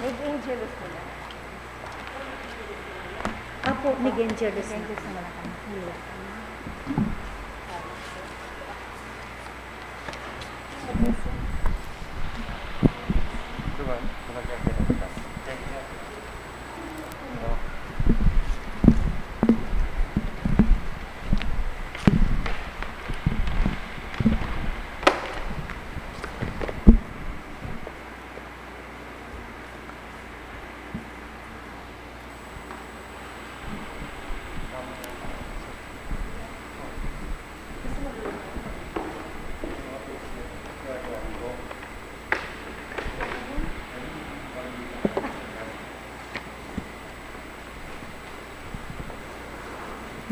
Nag-angelus po na. Apo, nag-angelus na. Nag-angelus naman ako.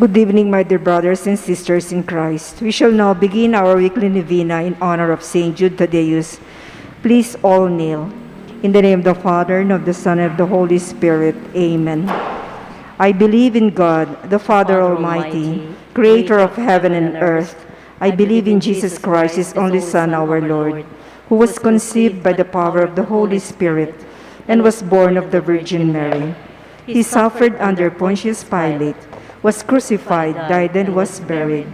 Good evening, my dear brothers and sisters in Christ. We shall now begin our weekly novena in honor of Saint Jude Thaddeus. Please all kneel. In the name of the Father, and of the Son, and of the Holy Spirit. Amen. I believe in God, the Father Almighty, creator of heaven and earth. I believe in Jesus Christ, his only Son, our Lord, who was conceived by the power of the Holy Spirit and was born of the Virgin Mary. He suffered under Pontius Pilate, was crucified, died, and was buried.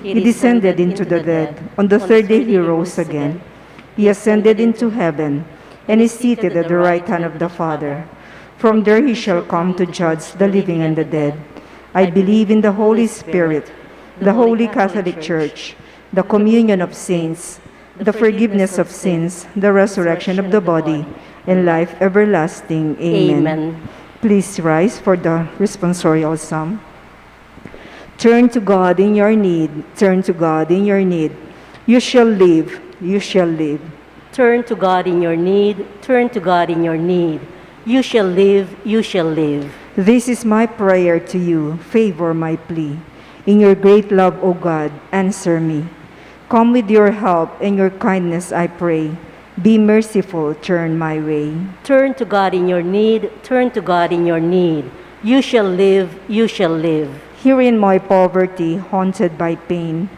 He descended into the dead. On the third day he rose again. He ascended into heaven, and is seated at the right hand of the Father. From there he shall come to judge the living and the dead. I believe in the Holy Spirit, the Holy Catholic Church, the communion of saints, the forgiveness of sins, the resurrection of the body, and life everlasting. Amen. Please rise for the responsorial psalm. Turn to God in your need. Turn to God in your need. You shall live. You shall live. Turn to God in your need. Turn to God in your need. You shall live. You shall live. This is my prayer to you. Favor my plea. In your great love, O God, answer me. Come with your help and your kindness, I pray. Be merciful. Turn my way. Turn to God in your need. Turn to God in your need. You shall live. You shall live. Here in my poverty, haunted by pain,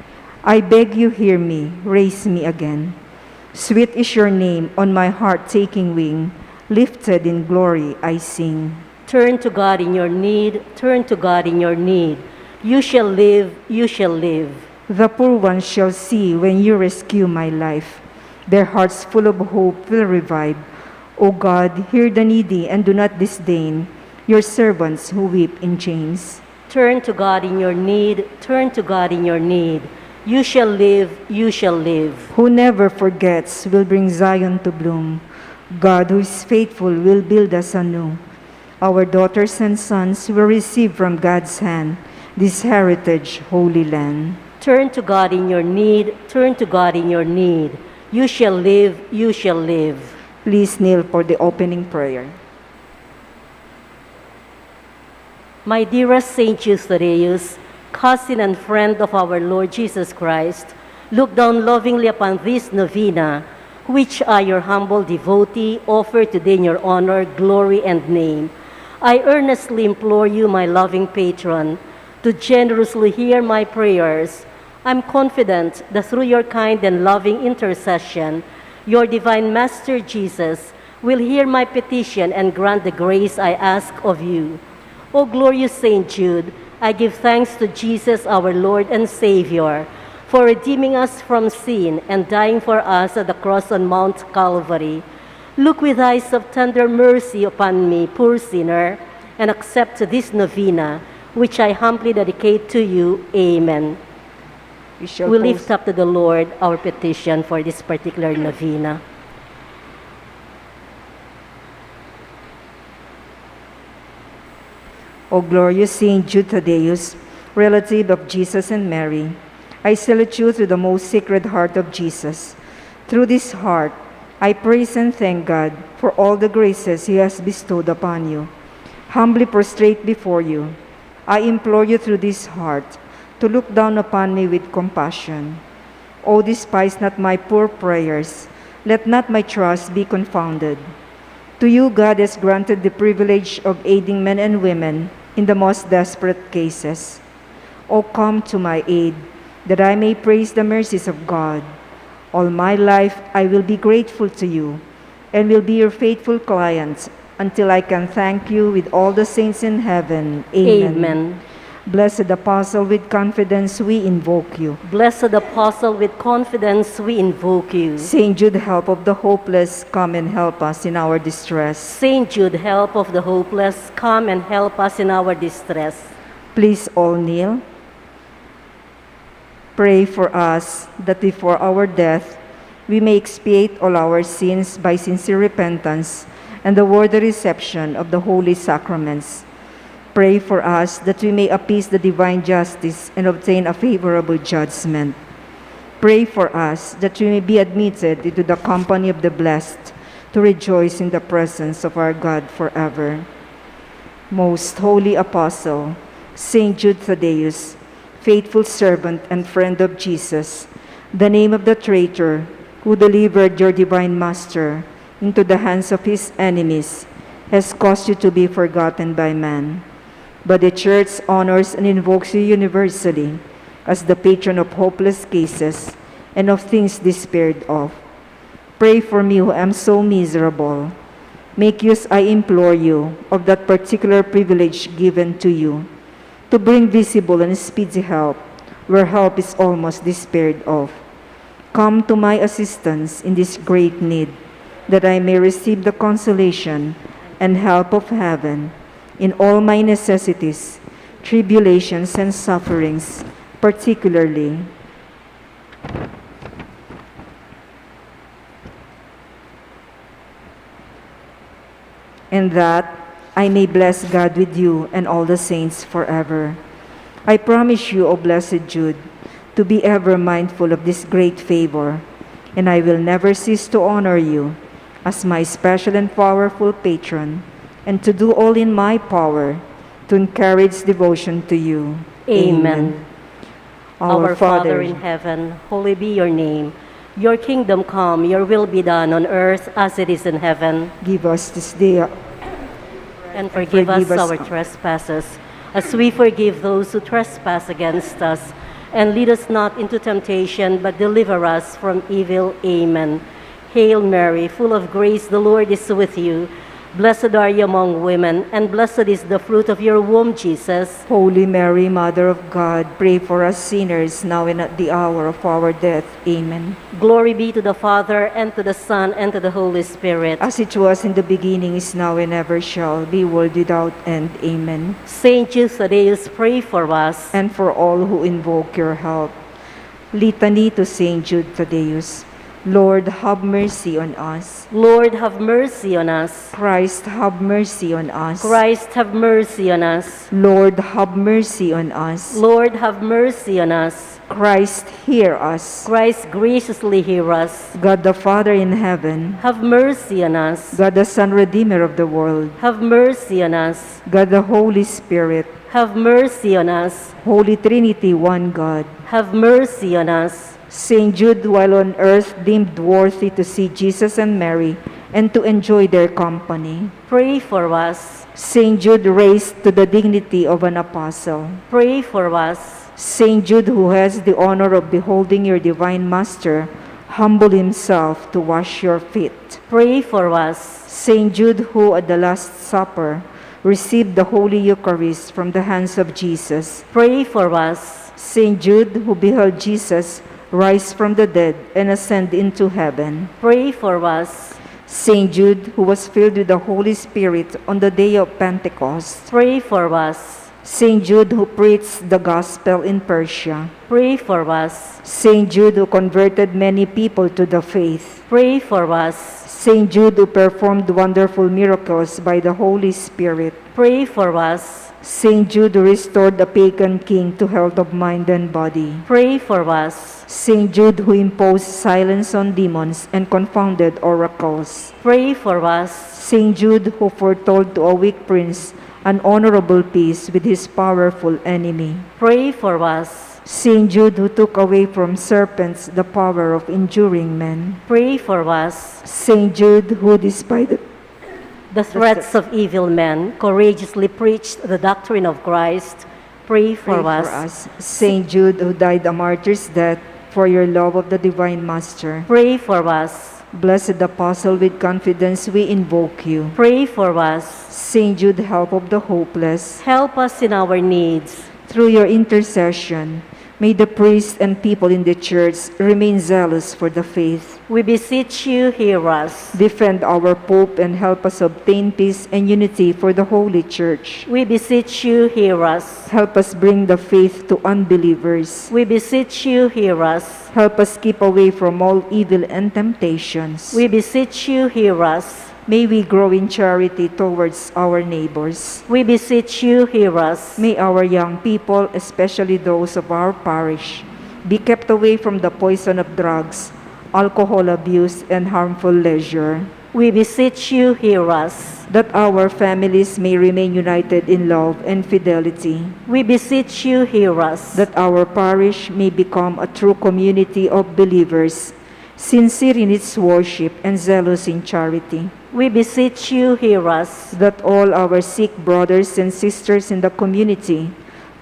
I beg you hear me, raise me again. Sweet is your name on my heart taking wing, lifted in glory I sing. Turn to God in your need, turn to God in your need. You shall live, you shall live. The poor ones shall see when you rescue my life. Their hearts full of hope will revive. O God, hear the needy and do not disdain your servants who weep in chains. Turn to God in your need, turn to God in your need. You shall live, you shall live. Who never forgets will bring Zion to bloom. God who is faithful will build us anew. Our daughters and sons will receive from God's hand this heritage, holy land. Turn to God in your need, turn to God in your need. You shall live, you shall live. Please kneel for the opening prayer. My dearest Saint Jude Thaddeus, cousin and friend of our Lord Jesus Christ, look down lovingly upon this novena, which I, your humble devotee, offer today in your honor, glory, and name. I earnestly implore you, my loving patron, to generously hear my prayers. I'm confident that through your kind and loving intercession, your divine Master Jesus will hear my petition and grant the grace I ask of you. O glorious Saint Jude, I give thanks to Jesus, our Lord and Savior, for redeeming us from sin and dying for us at the cross on Mount Calvary. Look with eyes of tender mercy upon me, poor sinner, and accept this novena, which I humbly dedicate to you. Amen. We lift up to the Lord our petition for this particular novena. O glorious Saint Jude Thaddeus, relative of Jesus and Mary, I salute you through the most sacred heart of Jesus. Through this heart, I praise and thank God for all the graces he has bestowed upon you. Humbly prostrate before you, I implore you through this heart to look down upon me with compassion. O despise not my poor prayers, let not my trust be confounded. To you, God has granted the privilege of aiding men and women in the most desperate cases. O come to my aid, that I may praise the mercies of God. All my life I will be grateful to you, and will be your faithful client until I can thank you with all the saints in heaven. Amen. Amen. Blessed Apostle, with confidence we invoke you. Blessed Apostle, with confidence we invoke you. Saint Jude, help of the hopeless, come and help us in our distress. Saint Jude, help of the hopeless, come and help us in our distress. Please all kneel. Pray for us that before our death we may expiate all our sins by sincere repentance and the worthy reception of the holy sacraments. Pray for us that we may appease the divine justice and obtain a favorable judgment. Pray for us that we may be admitted into the company of the blessed to rejoice in the presence of our God forever. Most holy Apostle, Saint Jude Thaddeus, faithful servant and friend of Jesus, the name of the traitor who delivered your divine Master into the hands of his enemies has caused you to be forgotten by man. But the Church honors and invokes you universally as the patron of hopeless cases and of things despaired of. Pray for me who am so miserable. Make use, I implore you, of that particular privilege given to you, to bring visible and speedy help where help is almost despaired of. Come to my assistance in this great need, that I may receive the consolation and help of heaven in all my necessities, tribulations, and sufferings, particularly and that I may bless God with you and all the saints forever. I promise you, O blessed Jude, to be ever mindful of this great favor, and I will never cease to honor you as my special and powerful patron, and to do all in my power to encourage devotion to you. Amen. Our Father in heaven, holy be your name. Your kingdom come, your will be done on earth as it is in heaven. Give us this day and forgive us our trespasses, as we forgive those who trespass against us. And lead us not into temptation, but deliver us from evil. Amen. Hail Mary, full of grace, the Lord is with you. Blessed are you among women, and blessed is the fruit of your womb, Jesus. Holy Mary, Mother of God, pray for us sinners, now and at the hour of our death. Amen. Glory be to the Father, and to the Son, and to the Holy Spirit. As it was in the beginning, is now, and ever shall be, world without end. Amen. Saint Jude Thaddeus, pray for us. And for all who invoke your help. Litany to Saint Jude Thaddeus. Lord, have mercy on us. Lord, have mercy on us. Christ, have mercy on us. Christ, have mercy on us. Lord, have mercy on us. Lord, have mercy on us. Christ, hear us. Christ, graciously hear us. God the Father in heaven, have mercy on us. God the Son, Redeemer of the world, have mercy on us. God the Holy Spirit, have mercy on us. Holy Trinity, one God, have mercy on us. Saint Jude, while on earth, deemed worthy to see Jesus and Mary and to enjoy their company. Pray for us. Saint Jude, raised to the dignity of an apostle. Pray for us. Saint Jude, who has the honor of beholding your divine Master, humble himself to wash your feet. Pray for us. Saint Jude, who at the Last Supper received the Holy Eucharist from the hands of Jesus. Pray for us. Saint Jude, who beheld Jesus rise from the dead and ascend into heaven. Pray for us. Saint Jude, who was filled with the Holy Spirit on the day of Pentecost. Pray for us. Saint Jude, who preached the gospel in Persia. Pray for us. Saint Jude, who converted many people to the faith. Pray for us. Saint Jude, who performed wonderful miracles by the Holy Spirit. Pray for us. Saint Jude, who restored the pagan king to health of mind and body. Pray for us. Saint Jude, who imposed silence on demons and confounded oracles. Pray for us. Saint Jude, who foretold to a weak prince an honorable peace with his powerful enemy. Pray for us. Saint Jude, who took away from serpents the power of injuring men. Pray for us. Saint Jude, who despite the threats of evil men, courageously preached the doctrine of Christ. Pray for us. Saint Jude, who died a martyr's death for your love of the divine Master. Pray for us. Blessed Apostle, with confidence we invoke you. Pray for us. Saint Jude, help of the hopeless, Help us in our needs. through your intercession, may the priests and people in the church remain zealous for the faith. We beseech you, hear us. Defend our Pope and help us obtain peace and unity for the Holy Church. We beseech you, hear us. Help us bring the faith to unbelievers. We beseech you, hear us. Help us keep away from all evil and temptations. We beseech you, hear us. May we grow in charity towards our neighbors. We beseech you, hear us. May our young people, especially those of our parish, be kept away from the poison of drugs, alcohol abuse, and harmful leisure. We beseech you, hear us. That our families may remain united in love and fidelity. We beseech you, hear us. That our parish may become a true community of believers, sincere in its worship and zealous in charity. We beseech you, hear us. That all our sick brothers and sisters in the community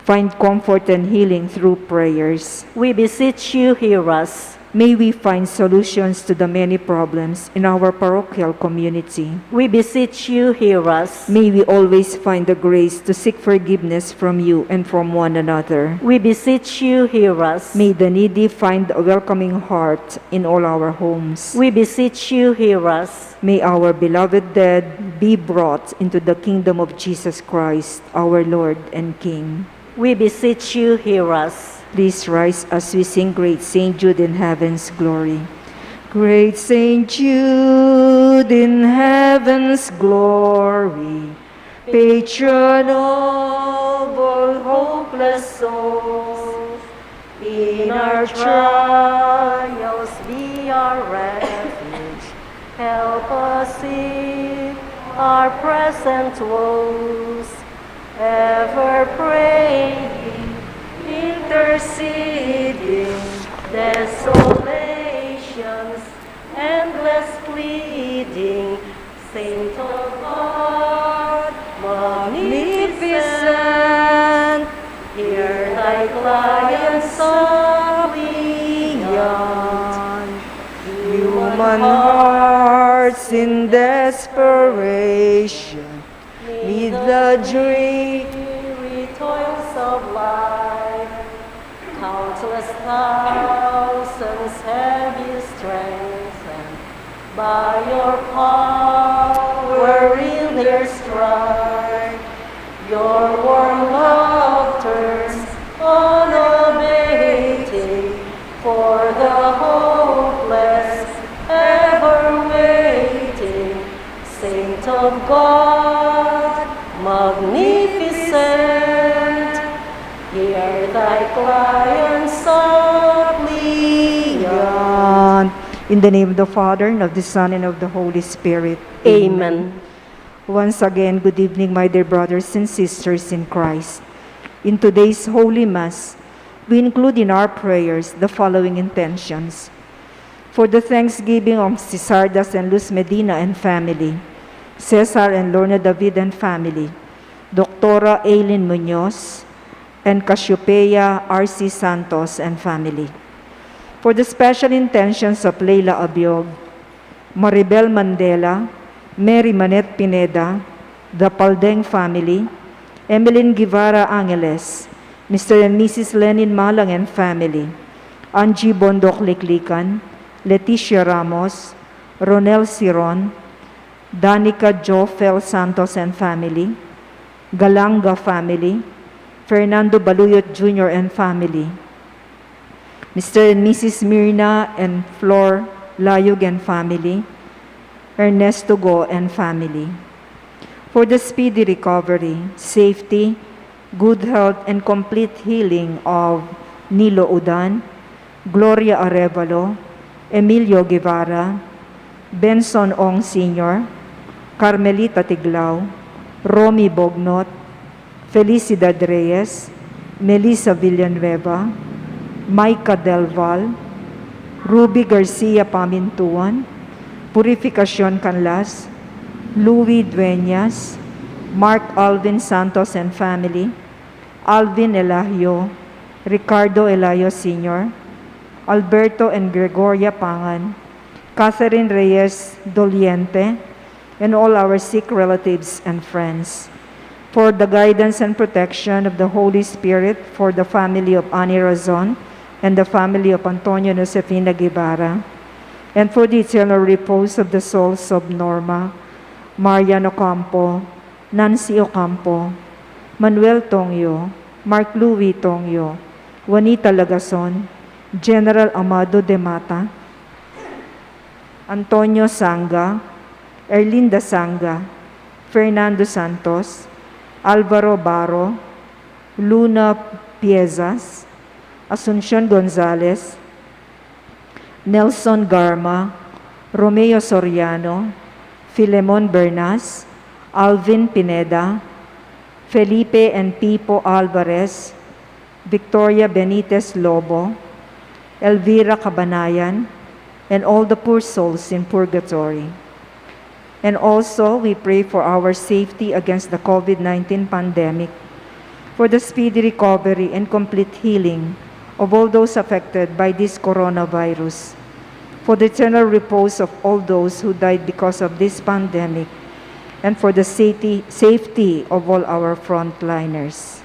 find comfort and healing through prayers. We beseech you, hear us. May we find solutions to the many problems in our parochial community. We beseech you, hear us. May we always find the grace to seek forgiveness from you and from one another. We beseech you, hear us. May the needy find a welcoming heart in all our homes. We beseech you, hear us. May our beloved dead be brought into the kingdom of Jesus Christ, our Lord and King. We beseech you, hear us. Please rise as we sing Great Saint Jude in heaven's glory. Great Saint Jude in heaven's glory, patron of all hopeless souls, in our trials be our refuge. Help us in our present woes, ever praying, interceding, desolations, endless pleading, Saint of God, magnificent, hear thy client's suppliant. Human hearts in desperation, meet the dreary toils of life. Countless thousands have you strengthened by your power in their strife. Your warm love turns unabating for the hopeless, ever waiting. Saint of God, magnificent, hear thy client's suppliant. In the name of the Father, and of the Son, and of the Holy Spirit. Amen. Once again, good evening, my dear brothers and sisters in Christ. In today's Holy Mass, we include in our prayers the following intentions. For the thanksgiving of Cisardas and Luz Medina and family, Cesar and Lorna David and family, Doctora Aileen Munoz, and Cassiopeia R.C. Santos and family. For the special intentions of Leila Abiog, Maribel Mandela, Mary Manette Pineda, the Paldeng family, Emeline Guevara Angeles, Mr. and Mrs. Lenin Malang and family, Angie Bondok Liklikan, Leticia Ramos, Ronel Siron, Danica Jofel Santos and family, Galanga family, Fernando Baluyot Jr. and family, Mr. and Mrs. Mirna and Flor Layug and family, Ernesto Go and family. For the speedy recovery, safety, good health, and complete healing of Nilo Udan, Gloria Arevalo, Emilio Guevara, Benson Ong Sr., Carmelita Tiglao, Romy Bognot, Felicidad Reyes, Melissa Villanueva, Maika Del Val, Ruby Garcia Pamintuan, Purificacion Canlas, Louis Dueñas, Mark Alvin Santos and family, Alvin Elahio, Ricardo Elayo Sr., Alberto and Gregoria Pangan, Catherine Reyes Doliente, and all our sick relatives and friends. For the guidance and protection of the Holy Spirit, for the family of Ani Razon and the family of Antonio Josefina Guevara, and for the eternal repose of the souls of Norma, Marian Ocampo, Nancy Ocampo, Manuel Tongyo, Mark Louis Tongyo, Juanita Lagason, General Amado de Mata, Antonio Sanga, Erlinda Sanga, Fernando Santos, Alvaro Baro, Luna Piezas, Asuncion Gonzalez, Nelson Garma, Romeo Soriano, Filemon Bernas, Alvin Pineda, Felipe and Pipo Alvarez, Victoria Benitez Lobo, Elvira Cabanayan, and all the poor souls in purgatory. And also, we pray for our safety against the COVID-19 pandemic, for the speedy recovery and complete healing of all those affected by this coronavirus, for the eternal repose of all those who died because of this pandemic, and for the safety of all our frontliners.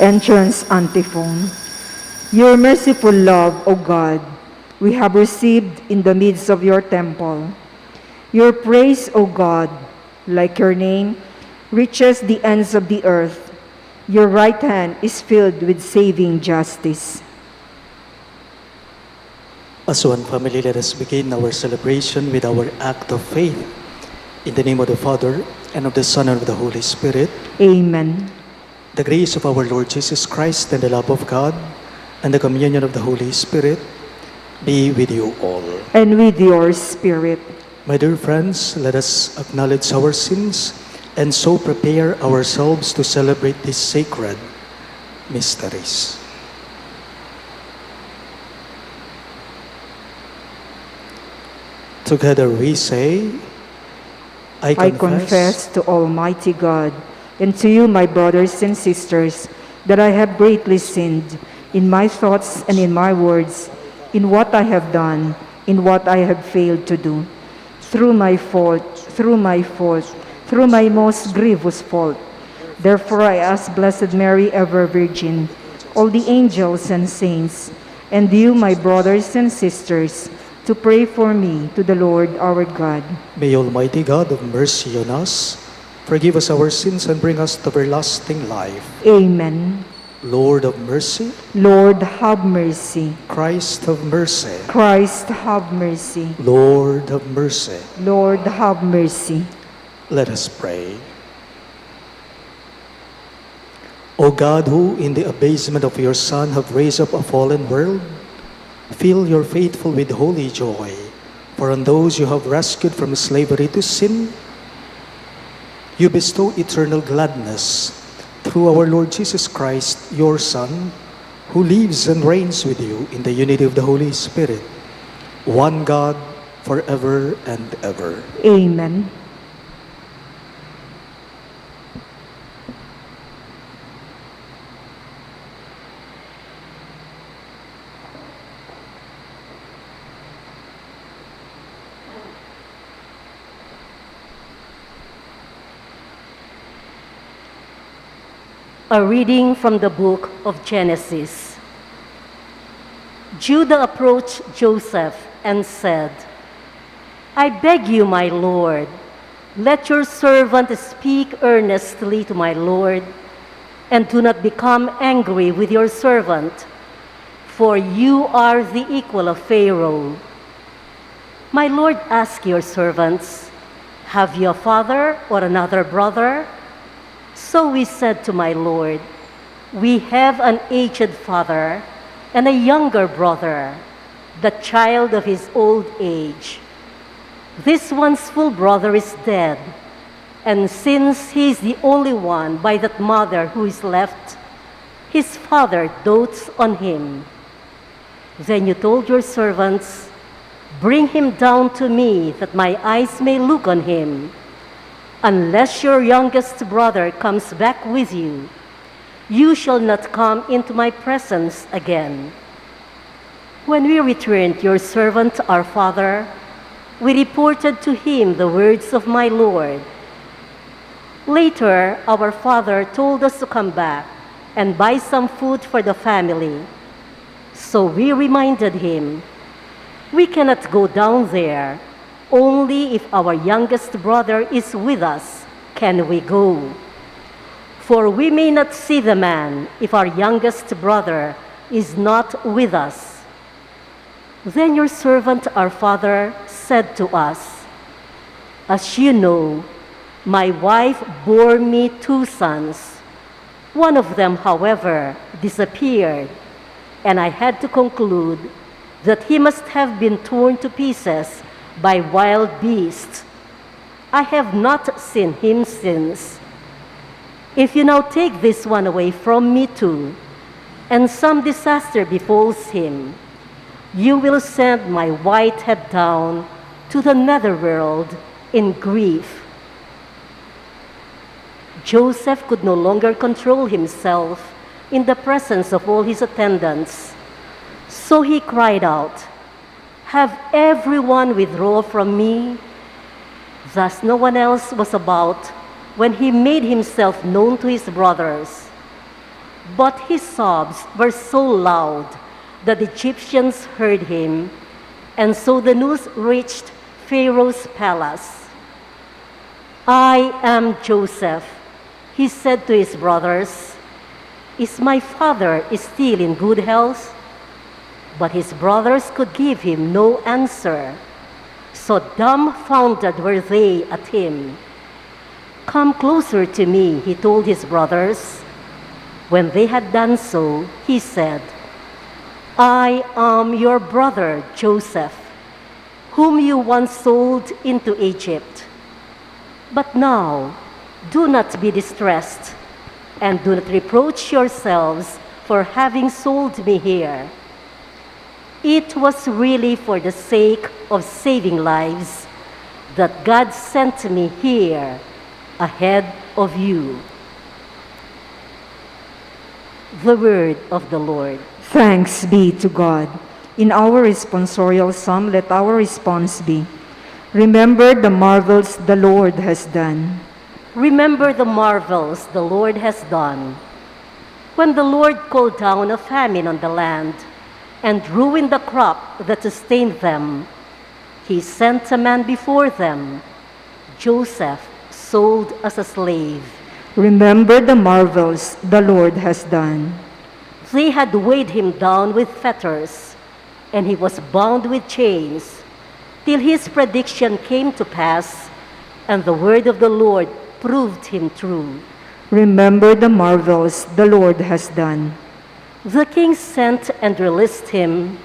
Entrance Antiphon. Your merciful love, O God, we have received in the midst of your temple. Your praise, O God, like your name, reaches the ends of the earth. Your right hand is filled with saving justice. As one family, let us begin our celebration with our act of faith. In the name of the Father, and of the Son, and of the Holy Spirit. Amen. The grace of our Lord Jesus Christ, and the love of God, and the communion of the Holy Spirit be with you all. And with your spirit. My dear friends, let us acknowledge our sins and so prepare ourselves to celebrate these sacred mysteries. Together we say, I confess to Almighty God and to you, my brothers and sisters, that I have greatly sinned in my thoughts and in my words, in what I have done, in what I have failed to do. Through my most grievous fault. Therefore I ask Blessed Mary, ever Virgin, all the angels and saints, and you, my brothers and sisters, to pray for me to the Lord our God. May Almighty God have mercy on us, forgive us our sins, and bring us to everlasting life. Amen. Lord of mercy, Lord, have mercy. Christ have mercy. Christ, have mercy. Lord have mercy. Lord, have mercy. Let us pray. O God, who in the abasement of your Son have raised up a fallen world, fill your faithful with holy joy. For on those you have rescued from slavery to sin, you bestow eternal gladness through our Lord Jesus Christ, your Son, who lives and reigns with you in the unity of the Holy Spirit, one God, forever and ever. Amen. A reading from the book of Genesis. Judah approached Joseph and said, I beg you, my lord, let your servant speak earnestly to my lord, and do not become angry with your servant, for you are the equal of Pharaoh. My lord asked your servants, have you a father or another brother? So we said to my lord, we have an aged father and a younger brother, the child of his old age. This one's full brother is dead, and since he is the only one by that mother who is left, his father dotes on him. Then you told your servants, bring him down to me that my eyes may look on him. Unless your youngest brother comes back with you, you shall not come into my presence again. When we returned your servant our father, we reported to him the words of my lord. Later, our father told us to come back and buy some food for the family. So we reminded him, we cannot go down there. Only if our youngest brother is with us can we go. For we may not see the man if our youngest brother is not with us. Then your servant our father said to us, as you know, my wife bore me 2 sons. One of them, however, disappeared, and I had to conclude that he must have been torn to pieces by wild beasts. I have not seen him since. If you now take this one away from me too, and some disaster befalls him, you will send my white head down to the netherworld in grief. Joseph could no longer control himself in the presence of all his attendants, so he cried out, have everyone withdraw from me. Thus no one else was about when he made himself known to his brothers. But his sobs were so loud that the Egyptians heard him, and so the news reached Pharaoh's palace. I am Joseph, he said to his brothers. Is my father still in good health? But his brothers could give him no answer. So dumbfounded were they at him. Come closer to me, he told his brothers. When they had done so, he said, I am your brother Joseph, whom you once sold into Egypt. But now, do not be distressed, and do not reproach yourselves for having sold me here. It was really for the sake of saving lives that God sent me here ahead of you. The word of the Lord. Thanks be to God. In our responsorial psalm, let our response be, remember the marvels the Lord has done. Remember the marvels the Lord has done. When the Lord called down a famine on the land, and ruined the crop that sustained them. He sent a man before them, Joseph, sold as a slave. Remember the marvels the Lord has done. They had weighed him down with fetters, and he was bound with chains, till his prediction came to pass, and the word of the Lord proved him true. Remember the marvels the Lord has done. The king sent and released him.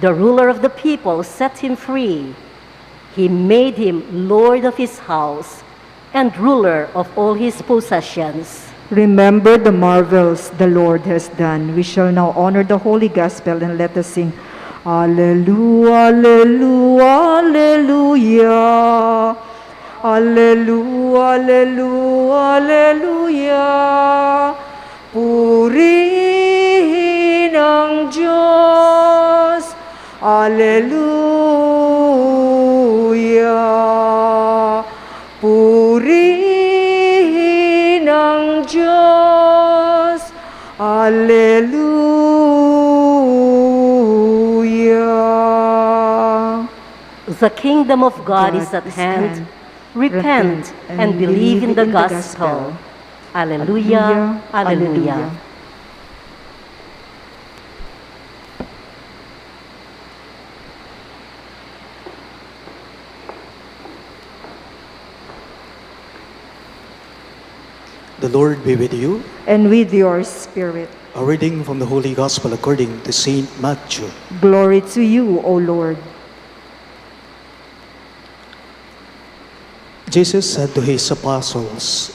The ruler of the people set him free. He made him lord of his house and ruler of all his possessions. Remember the marvels the Lord has done. We shall now honor the Holy Gospel and let us sing, Alleluia, Alleluia, Alleluia. Alleluia, Alleluia, Alleluia. Purihin ang Diyos. Alleluia. Purihin ang Diyos. Alleluia. The kingdom of God is at hand. Repent and believe in the gospel. Alleluia, alleluia. The Lord be with you. And with your spirit. A reading from the Holy Gospel according to Saint Matthew. Glory to you, O Lord. Jesus said to his apostles,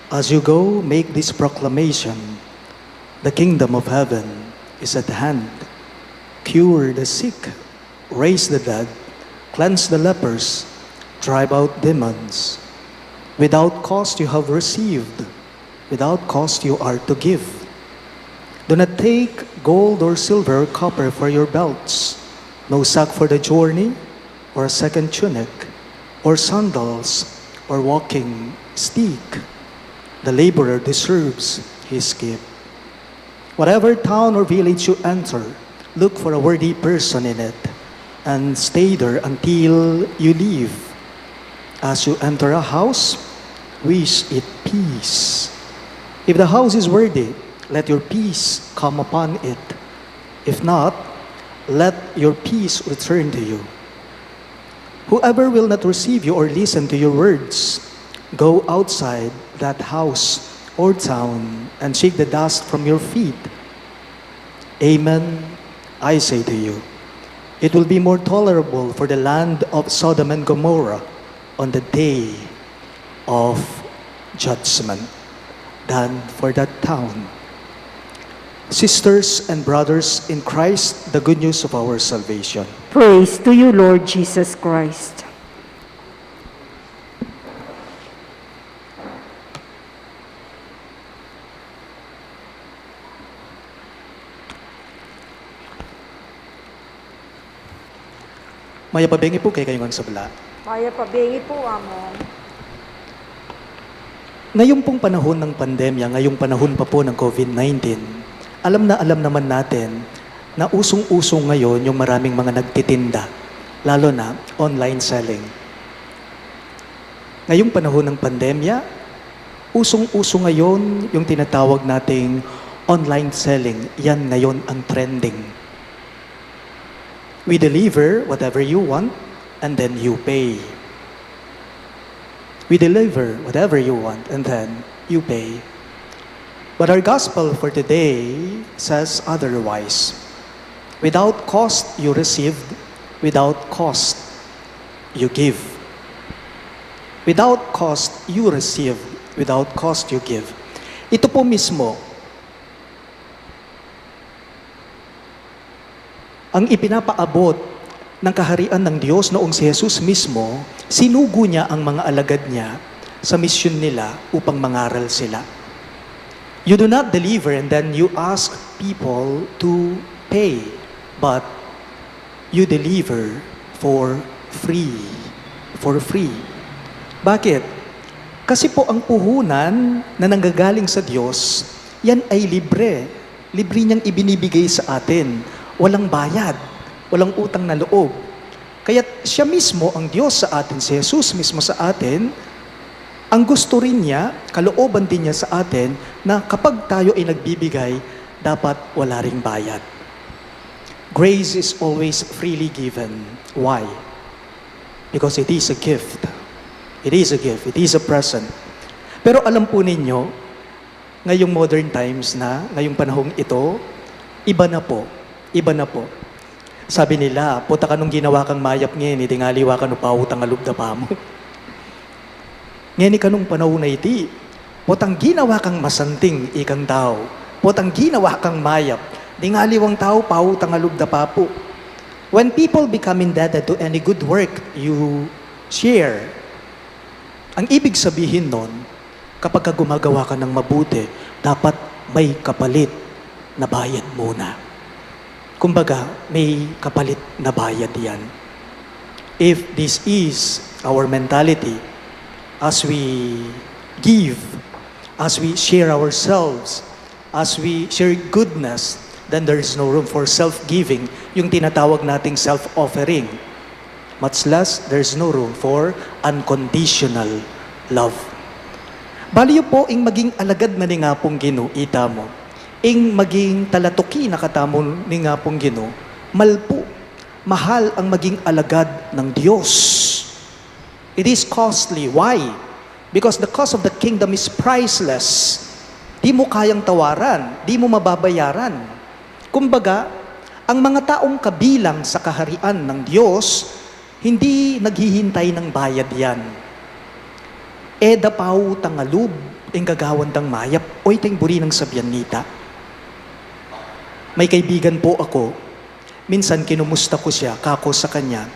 As you go, make this proclamation, the kingdom of heaven is at hand. Cure the sick, raise the dead, cleanse the lepers, drive out demons. Without cost you have received, without cost you are to give. Do not take gold or silver or copper for your belts, no sack for the journey, or a second tunic, or sandals, or walking stick. The laborer deserves his keep. Whatever town or village you enter, look for a worthy person in it, and stay there until you leave. As you enter a house, wish it peace. If the house is worthy, let your peace come upon it. If not, let your peace return to you. Whoever will not receive you or listen to your words, go outside that house or town and shake the dust from your feet. Amen, I say to you, it will be more tolerable for the land of Sodom and Gomorrah on the day of judgment than for that town. Sisters and brothers in Christ, the good news of our salvation. Praise to you, Lord Jesus Christ. Maya pabengi po kay kayong sabla. Maya pabengi po, Amon. Ngayong pong panahon ng pandemya, ngayong panahon pa po ng COVID-19, alam naman natin na usong-usong ngayon yung maraming mga nagtitinda, lalo na online selling. Ngayong panahon ng pandemya, usong-uso ngayon yung tinatawag nating online selling. Yan ngayon ang trending. We deliver whatever you want and then you pay. We deliver whatever you want and then you pay. But our gospel for today says otherwise. Without cost you received, without cost you give. Without cost you receive, without cost you give. Ito po mismo ang ipinapaabot ng kaharian ng Diyos noong si Jesus mismo, sinugo niya ang mga alagad niya sa misyon nila upang mangaral sila. You do not deliver and then you ask people to pay, but you deliver for free. For free. Bakit? Kasi po ang puhunan na nanggagaling sa Diyos, yan ay libre. Libre niyang ibinibigay sa atin. walang bayad, walang utang na loob. Kaya siya mismo, ang Diyos sa atin, si Jesus mismo sa atin, ang gusto rin niya, kalooban din niya sa atin, na kapag tayo ay nagbibigay, dapat wala ring bayad. Grace is always freely given. Why? Because it is a gift. It is a gift. It is a present. Pero alam po ninyo, ngayong modern times na, ngayong panahong ito, iba na po. Iba na po. Sabi nila, puta ka nung ginawa kang mayap ngayon, iti nga liwa ka no pautang alubda pa mo. Ngayon ka nung panahon na iti, putang ginawa kang masanting ikang tao, putang ginawa kang mayap, di nga liwang tao pautang alubda pa po. When people become indebted to any good work you share, ang ibig sabihin nun, kapag ka gumagawa ka ng mabuti, dapat may kapalit na bayad muna. Kumbaga, may kapalit na bayad yan. If this is our mentality, as we give, as we share ourselves, as we share goodness, then there is no room for self-giving, yung tinatawag nating self-offering. Much less, there is no room for unconditional love. Baliyo po, ing maging alagad na ni nga pong ginuita mo. Ing maging talatuki na katamo ni nga pong Ginoo, malpo, mahal ang maging alagad ng Diyos. It is costly. Why? Because the cost of the kingdom is priceless. Di mo kayang tawaran, di mo mababayaran. Kumbaga, ang mga taong kabilang sa kaharian ng Diyos, hindi naghihintay ng bayad yan. Eda pau tangalub, ing gagawan dang mayap, oy ting buri ng sabyanita. May kaibigan po ako, minsan kinumusta ko siya, kako sa kanya,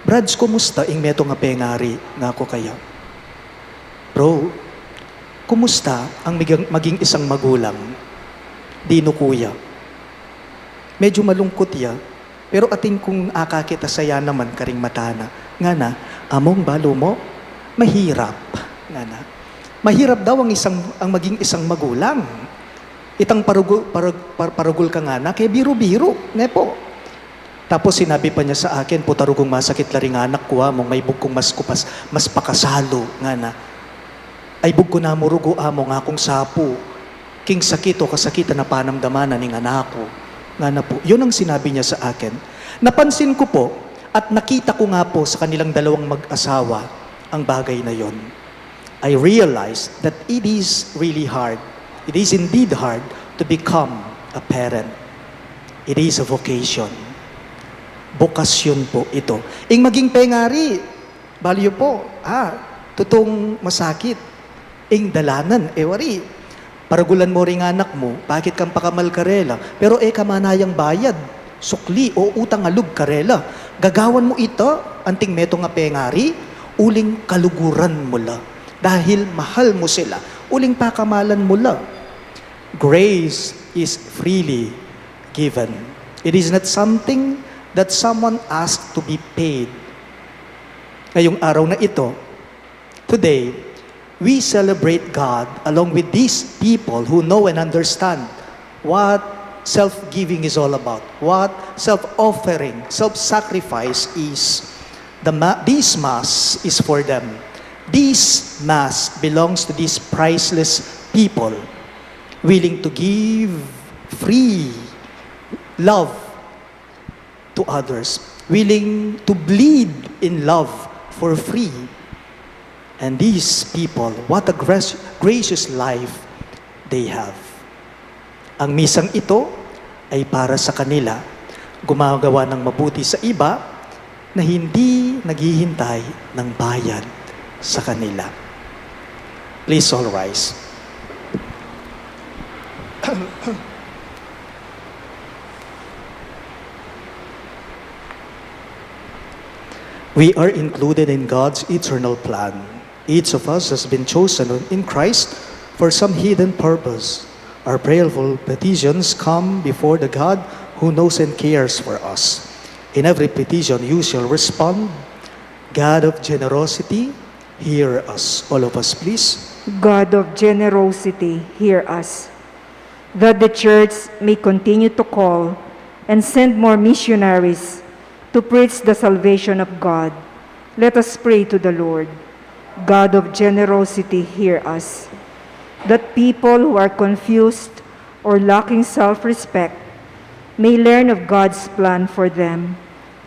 Brads, kumusta? Ing meto nga pengari nga ako kaya. Bro, kumusta ang maging isang magulang? Dino kuya. Medyo malungkot ya, pero ating kung akakita saya naman karing matana. Nga na, among balo mo, mahirap. Nga na. Mahirap daw ang maging isang magulang. Itang parugul ka nga na, kaya biro-biro, nepo. Tapos sinabi pa niya sa akin, putarugong masakit laring anak ko, mong may bugkong mas kupas, mas pakasalo, nga na. Ay bugko na mo rugo, mo nga kong sapo, king sakit o kasakitan na panamdamanan ng anak ko. Nga na po, yun ang sinabi niya sa akin. Napansin ko po, at nakita ko nga po sa kanilang dalawang mag-asawa, ang bagay na yon. I realized that it is really hard. It is indeed hard to become a parent. It is a vocation. Bokasyon po ito. Ing maging pengari, baliyo po, tutong masakit. Ing dalanan, wari. Paragulan mo ring anak mo, bakit kang pakamal karela? Pero kamanayang bayad, sukli o utang alug karela. Gagawan mo ito, anting meto nga pengari, uling kaluguran mo la. Dahil mahal mo sila, uling pakamalan mo la. Grace is freely given. It is not something that someone asked to be paid. Ngayong araw na ito, today, we celebrate God along with these people who know and understand what self-giving is all about, what self-offering, self-sacrifice is. This Mass is for them. This Mass belongs to these priceless people willing to give free love to others, willing to bleed in love for free. And these people, what a gracious life they have. Ang misang ito ay para sa kanila, gumagawa ng mabuti sa iba na hindi naghihintay ng bayad sa kanila. Please all rise. We are included in God's eternal plan. Each of us has been chosen in Christ for some hidden purpose. Our prayerful petitions come before the God who knows and cares for us. In every petition you shall respond. God of generosity, hear us. All of us, please. God of generosity, hear us. That the Church may continue to call and send more missionaries to preach the salvation of God. Let us pray to the Lord. God of generosity, hear us. That people who are confused or lacking self-respect may learn of God's plan for them.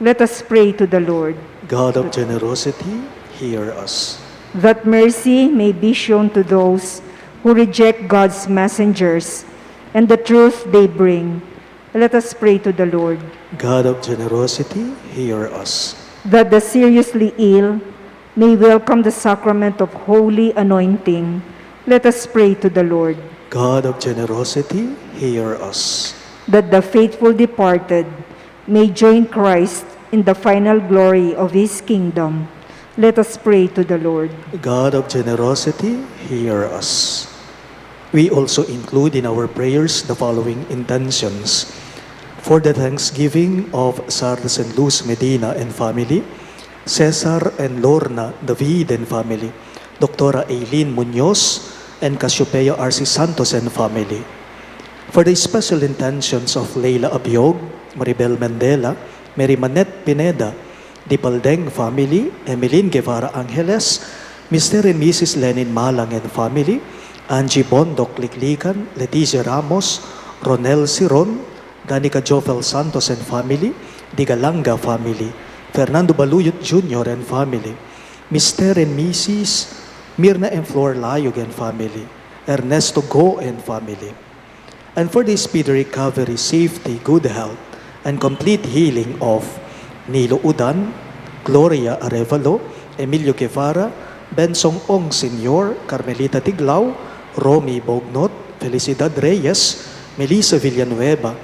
Let us pray to the Lord. God of generosity, hear us. That mercy may be shown to those who reject God's messengers and the truth they bring. Let us pray to the Lord. God of generosity, hear us. That the seriously ill may welcome the sacrament of holy anointing. Let us pray to the Lord. God of generosity, hear us. That the faithful departed may join Christ in the final glory of his kingdom. Let us pray to the Lord. God of generosity, hear us. We also include in our prayers the following intentions. For the thanksgiving of Sardes and Luz Medina and family, Cesar and Lorna David and family, Doctora Aileen Munoz and Cassiopeia R.C. Santos and family. For the special intentions of Leila Abiog, Maribel Mandela, Mary Manette Pineda, Dipaldeng family, Emeline Guevara Angeles, Mr. and Mrs. Lenin Malang and family, Angie Bondok Liklikan, Leticia Ramos, Ronel Siron, Danica Jofel Santos and family, Digalanga family, Fernando Baluyot Jr. and family, Mr. and Mrs. Mirna and Flor Layog and family, Ernesto Go and family. And for the speedy recovery, safety, good health, and complete healing of Nilo Udan, Gloria Arevalo, Emilio Guevara, Bensong Ong Sr., Carmelita Tiglao, Romy Bognot, Felicidad Reyes, Melissa Villanueva,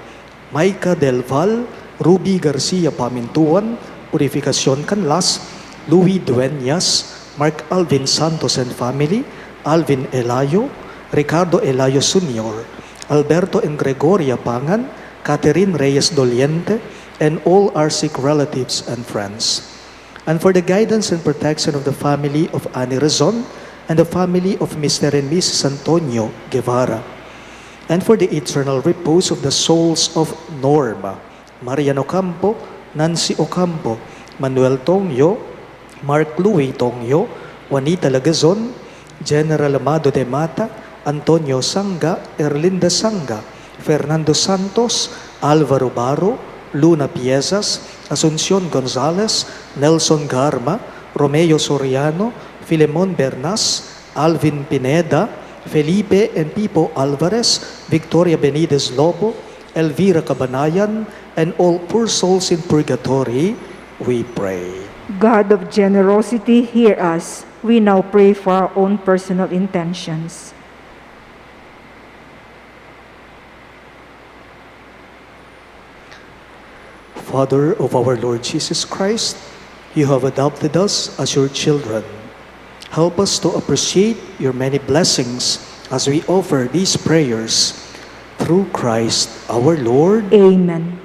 Maika Del Val, Ruby Garcia Pamintuan, Purificacion Canlas, Louis Dueñas, Mark Alvin Santos and family, Alvin Elayo, Ricardo Elayo Sr., Alberto and Gregoria Pangan, Catherine Reyes Doliente, and all our sick relatives and friends. And for the guidance and protection of the family of Annie Rezon and the family of Mr. and Mrs. Antonio Guevara. And for the eternal repose of the souls of Norma, Marian Ocampo, Nancy Ocampo, Manuel Tongyo, Mark Louis Tongyo, Juanita Lagazon, General Amado de Mata, Antonio Sanga, Erlinda Sanga, Fernando Santos, Alvaro Baro, Luna Piezas, Asuncion Gonzalez, Nelson Garma, Romeo Soriano, Filemon Bernas, Alvin Pineda, Felipe and Pipo Alvarez, Victoria Benitez Lobo, Elvira Cabanayan, and all poor souls in purgatory, we pray. God of generosity, hear us. We now pray for our own personal intentions. Father of our Lord Jesus Christ, you have adopted us as your children. Help us to appreciate your many blessings as we offer these prayers through Christ our Lord. Amen.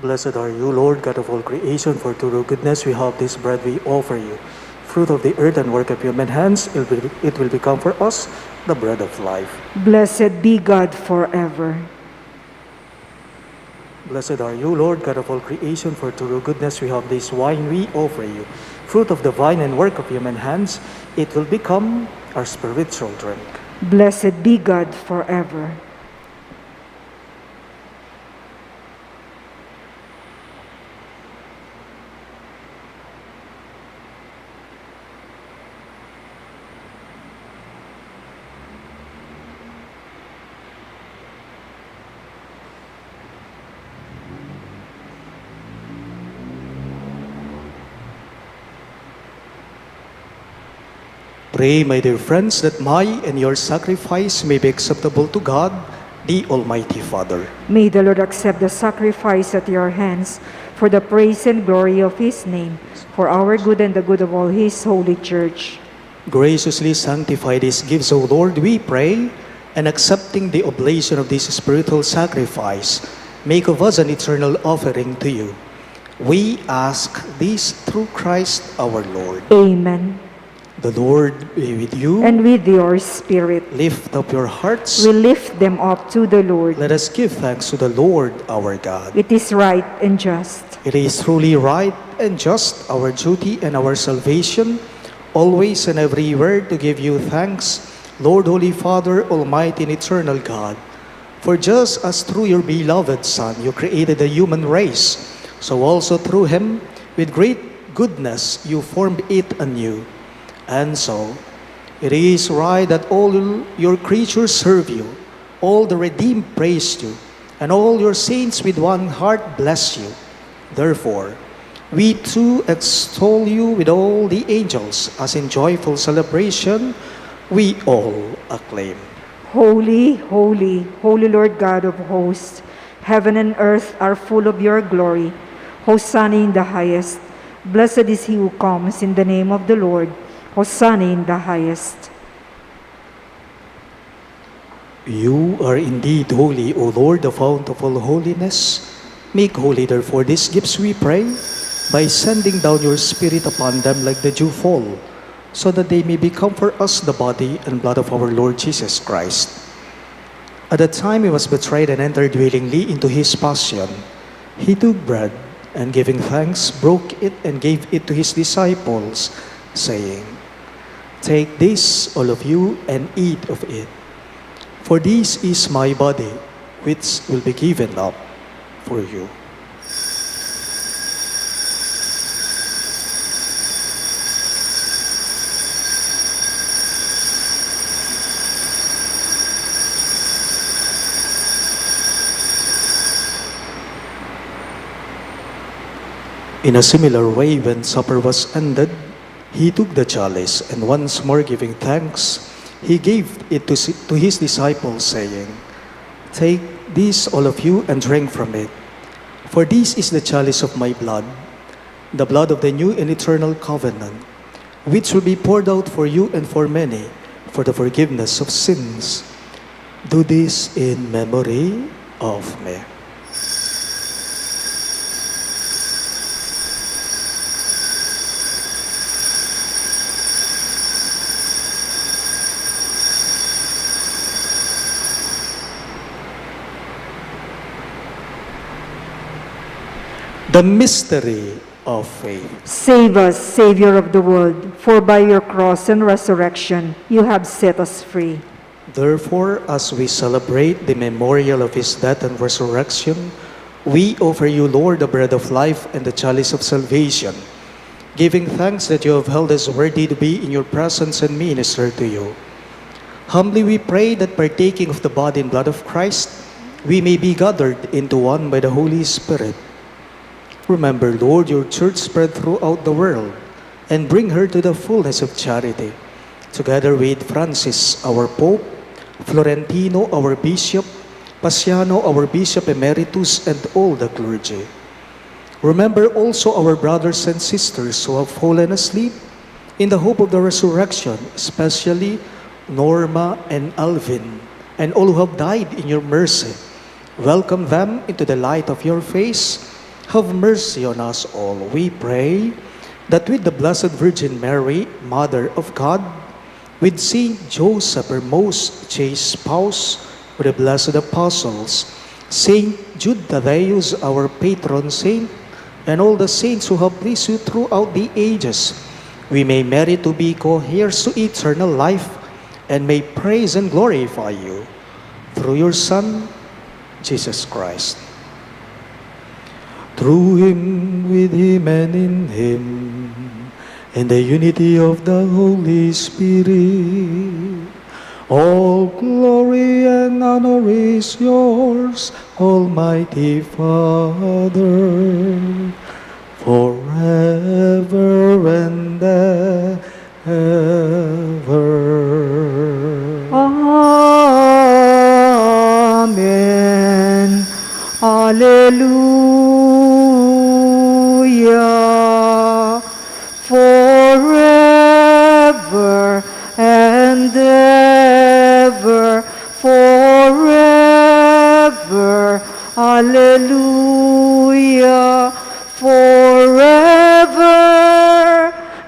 Blessed are you, Lord, God of all creation, for through your goodness we have this bread we offer you. Fruit of the earth and work of human hands, it will become for us the bread of life. Blessed be God forever. Blessed are you, Lord, God of all creation, for through your goodness we have this wine we offer you. Fruit of the vine and work of human hands, it will become our spiritual drink. Blessed be God forever. Pray, my dear friends, that my and your sacrifice may be acceptable to God, the Almighty Father. May the Lord accept the sacrifice at your hands for the praise and glory of his name, for our good and the good of all his holy church. Graciously sanctify these gifts, O Lord, we pray, and accepting the oblation of this spiritual sacrifice, make of us an eternal offering to you. We ask this through Christ our Lord. Amen. The Lord be with you. And with your spirit, Lift up your hearts. we lift them up to the Lord. Let us give thanks to the Lord our God. It is right and just. It is truly right and just, our duty and our salvation, always and everywhere to give you thanks, Lord, Holy Father, Almighty and Eternal God. For just as through your beloved Son you created the human race, so also through him, with great goodness, you formed it anew. And so, it is right that all your creatures serve you, all the redeemed praise you, and all your saints with one heart bless you. Therefore, we too extol you with all the angels, as in joyful celebration we all acclaim. Holy, holy, holy Lord God of hosts, heaven and earth are full of your glory. Hosanna in the highest. Blessed is he who comes in the name of the Lord. Hosanna in the highest. You are indeed holy, O Lord, the fount of all holiness. Make holy, therefore, these gifts, we pray, by sending down your Spirit upon them like the dew fall, so that they may become for us the body and blood of our Lord Jesus Christ. At the time he was betrayed and entered willingly into his passion, he took bread, and giving thanks, broke it and gave it to his disciples, saying, Take this, all of you, and eat of it. For this is my body, which will be given up for you. In a similar way, when supper was ended, he took the chalice, and once more giving thanks, he gave it to his disciples, saying, Take this, all of you, and drink from it. For this is the chalice of my blood, the blood of the new and eternal covenant, which will be poured out for you and for many, for the forgiveness of sins. Do this in memory of me. The mystery of faith. Save us, Savior of the world, for by your cross and resurrection you have set us free. Therefore, as we celebrate the memorial of his death and resurrection, we offer you, Lord, the bread of life and the chalice of salvation, giving thanks that you have held us worthy to be in your presence and minister to you. Humbly we pray that partaking of the body and blood of Christ, we may be gathered into one by the Holy Spirit. Remember, Lord, your church spread throughout the world, and bring her to the fullness of charity, together with Francis, our Pope, Florentino, our Bishop, Paciano, our Bishop Emeritus, and all the clergy. Remember also our brothers and sisters who have fallen asleep in the hope of the resurrection, especially Norma and Alvin, and all who have died in your mercy. Welcome them into the light of your face. Have mercy on us all, we pray, that with the Blessed Virgin Mary, Mother of God, with Saint Joseph, her most chaste spouse, with the blessed apostles, Saint Jude Thaddeus, our patron saint, and all the saints who have pleased you throughout the ages, we may merit to be co-heirs to eternal life, and may praise and glorify you through your Son, Jesus Christ. Through him, with him, and in him, in the unity of the Holy Spirit, all glory and honor is yours, Almighty Father, forever and ever. Alleluia. Forever and ever, forever. Alleluia. Forever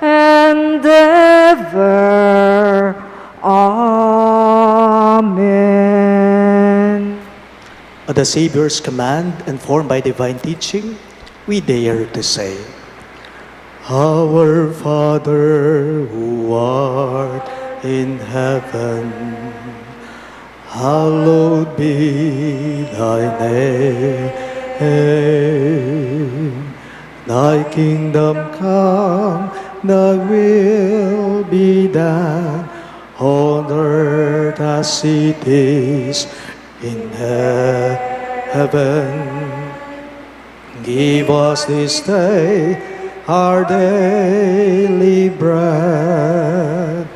and ever. Amen. At the Savior's command, informed by divine teaching, we dare to say, Our Father who art in heaven, hallowed be thy name. Thy kingdom come, thy will be done, on earth as it is in heaven. Give us this day our daily bread,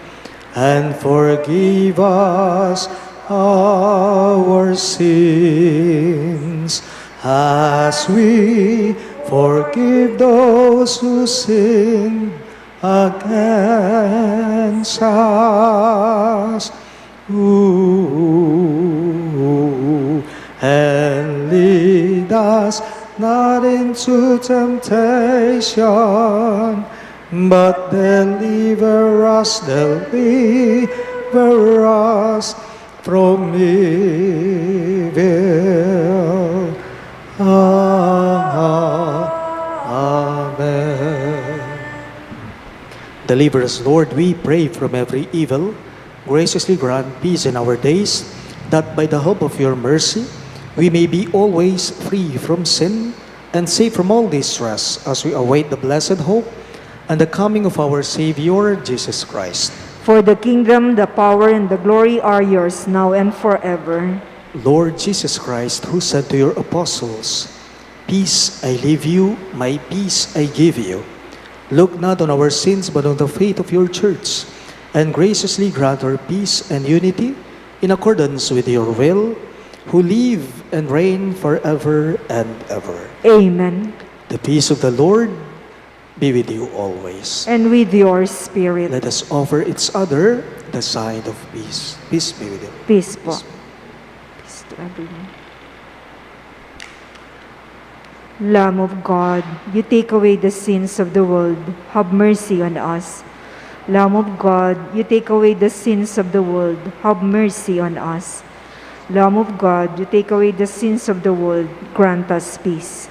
and forgive us our sins, as we forgive those who sin against us. And lead us not into temptation, but deliver us from evil. Amen. Deliver us, Lord, we pray, from every evil. Graciously grant peace in our days, that by the help of your mercy, we may be always free from sin and safe from all distress, as we await the blessed hope and the coming of our Savior, Jesus Christ. For the kingdom, the power, and the glory are yours now and forever. Lord Jesus Christ, who said to your apostles, Peace I leave you, my peace I give you. Look not on our sins, but on the faith of your church, and graciously grant her peace and unity in accordance with your will, who live and reign forever and ever. Amen. The peace of the Lord be with you always. And with your spirit. Let us offer each other the sign of peace. Peace be with you. Peace po. Peace to everyone. Lamb of God, you take away the sins of the world. Have mercy on us. Lamb of God, you take away the sins of the world. Have mercy on us. Lamb of God, you take away the sins of the world. Grant us peace.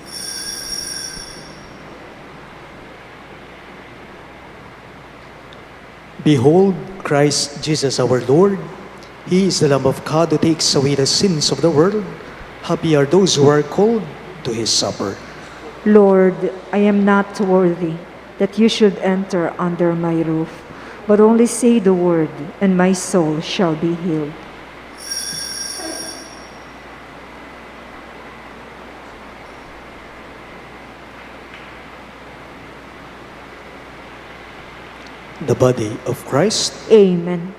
Behold, Christ Jesus our Lord. He is the Lamb of God who takes away the sins of the world. Happy are those who are called to his supper. Lord, I am not worthy that you should enter under my roof, but only say the word, and my soul shall be healed. The body of Christ. Amen.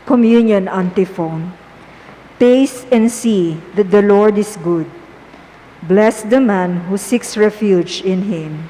Communion antiphon. Taste and see that the Lord is good. Bless the man who seeks refuge in him.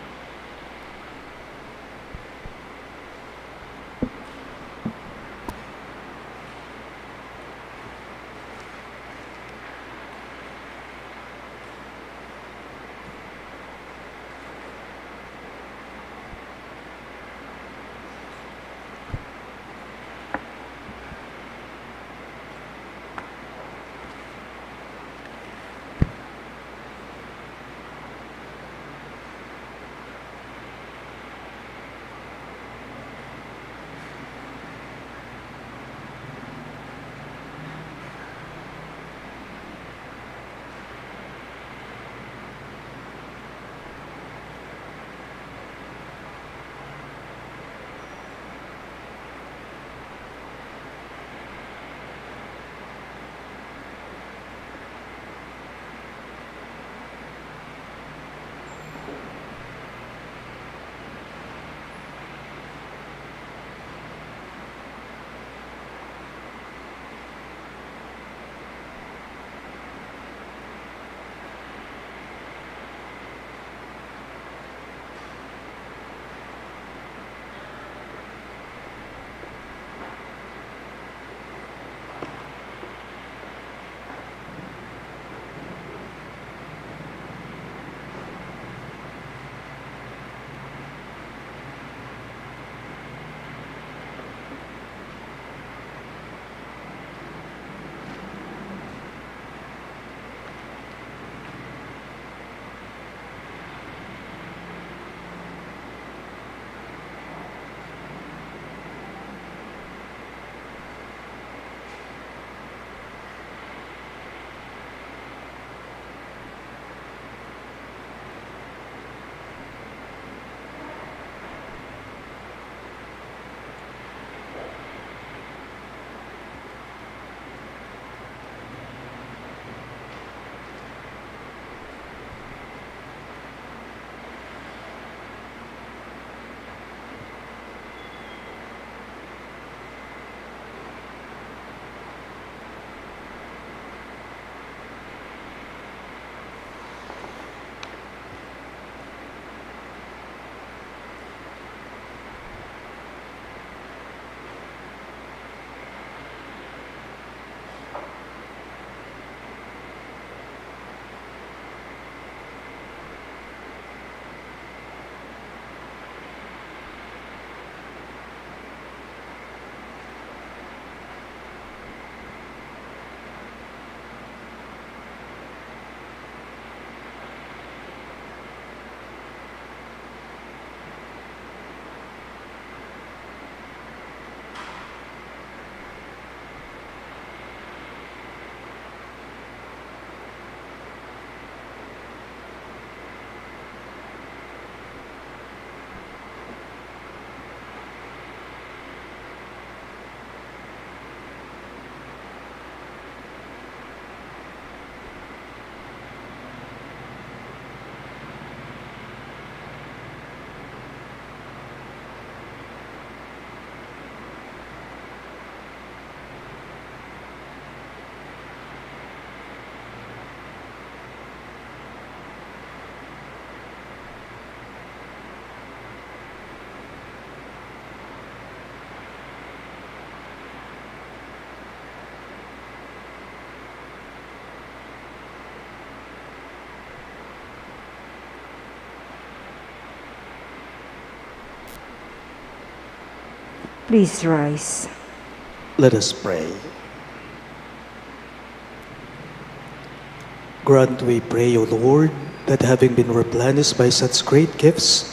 Please rise. Let us pray. Grant, we pray, O Lord, that having been replenished by such great gifts,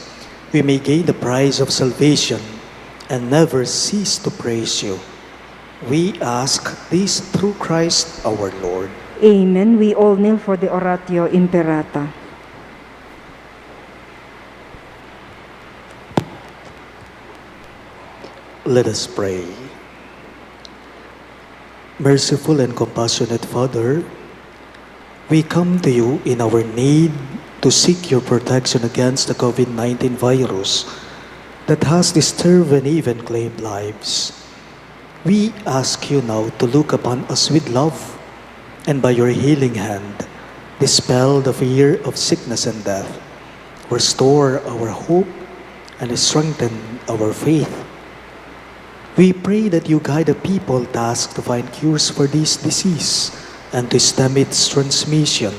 we may gain the prize of salvation and never cease to praise you. We ask this through Christ our Lord. Amen. We all kneel for the ORATIO IMPERATA. Let us pray. Merciful and compassionate Father, we come to you in our need to seek your protection against the COVID-19 virus that has disturbed and even claimed lives. We ask you now to look upon us with love and by your healing hand, dispel the fear of sickness and death, restore our hope, and strengthen our faith. We pray that you guide the people tasked to find cures for this disease and to stem its transmission.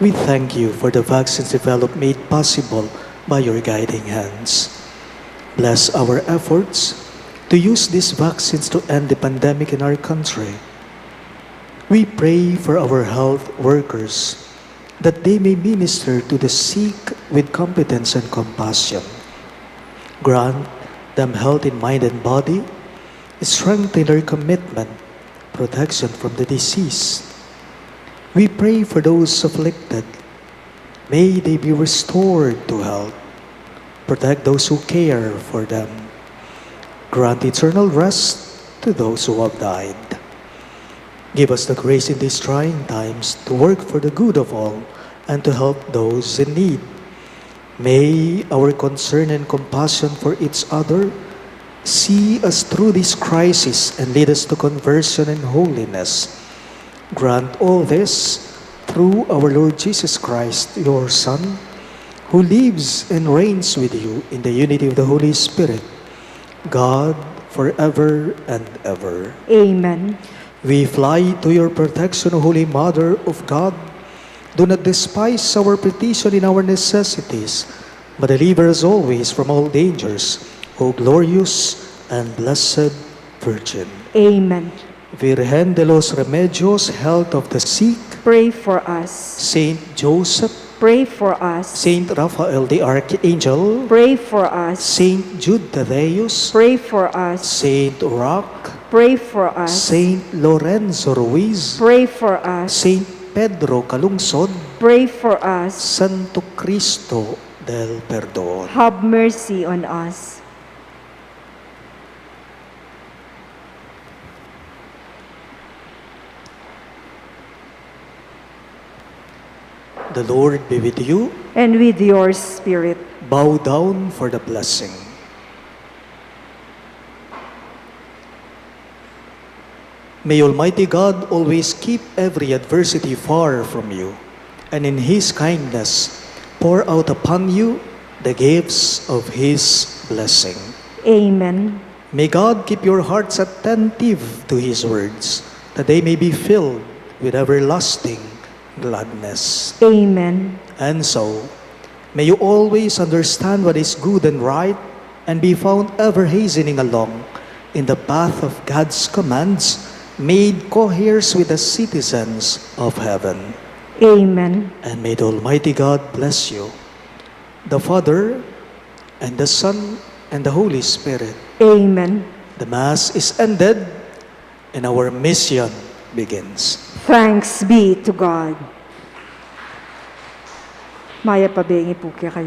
We thank you for the vaccines developed made possible by your guiding hands. Bless our efforts to use these vaccines to end the pandemic in our country. We pray for our health workers that they may minister to the sick with competence and compassion. Grant them health in mind and body, strengthen their commitment, protection from the disease. We pray for those afflicted. May they be restored to health. Protect those who care for them. Grant eternal rest to those who have died. Give us the grace in these trying times to work for the good of all and to help those in need. May our concern and compassion for each other see us through this crisis and lead us to conversion and holiness. Grant all this through our Lord Jesus Christ, your Son, who lives and reigns with you in the unity of the Holy Spirit, God, forever and ever. Amen. We fly to your protection, Holy Mother of God. Do not despise our petition in our necessities, but deliver us always from all dangers, O glorious and blessed Virgin. Amen. Virgen de los Remedios, health of the sick, Pray for us. Saint Joseph, Pray for us. Saint Raphael the Archangel, Pray for us. Saint Jude Thaddeus, Pray for us. Saint Roque, Pray for us. Saint Lorenzo Ruiz, Pray for us. Saint Pedro Calungsod, Pray for us. Santo Cristo del Perdón. Have mercy on us. The Lord be with you. And with your spirit. Bow down for the blessing. May Almighty God always keep every adversity far from you, and in His kindness pour out upon you the gifts of His blessing. Amen. May God keep your hearts attentive to His words, that they may be filled with everlasting gladness. Amen. And so, may you always understand what is good and right, and be found ever hastening along in the path of God's commands, made coherent with the citizens of heaven. Amen. And may the Almighty God bless you, the Father, and the Son, and the Holy Spirit. Amen. The Mass is ended, and our mission begins. Thanks be to God. Maya, pabingi po kayo.